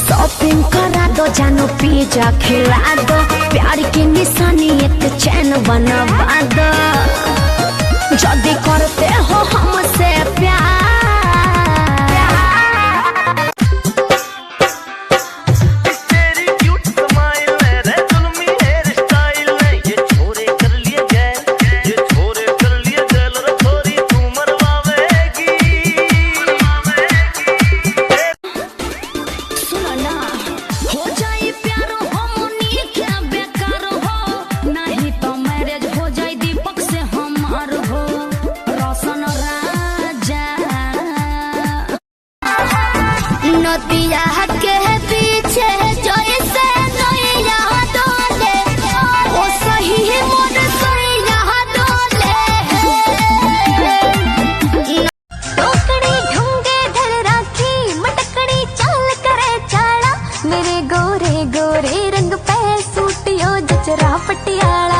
Shopping करा दो जानो पिज्जा खिला दो प्यार की निशानी एक चैन बनवा दो जल्दी करते हो हमसे प्यार। नदिया के पीछे जैसे नैया डोले ओ सही मन सैया डोले टोकरी ढूंगे धर राखी मटकड़ी चाल करे चाड़ा मेरे गोरे गोरे रंग पे सूटियो जचरा पटियाला।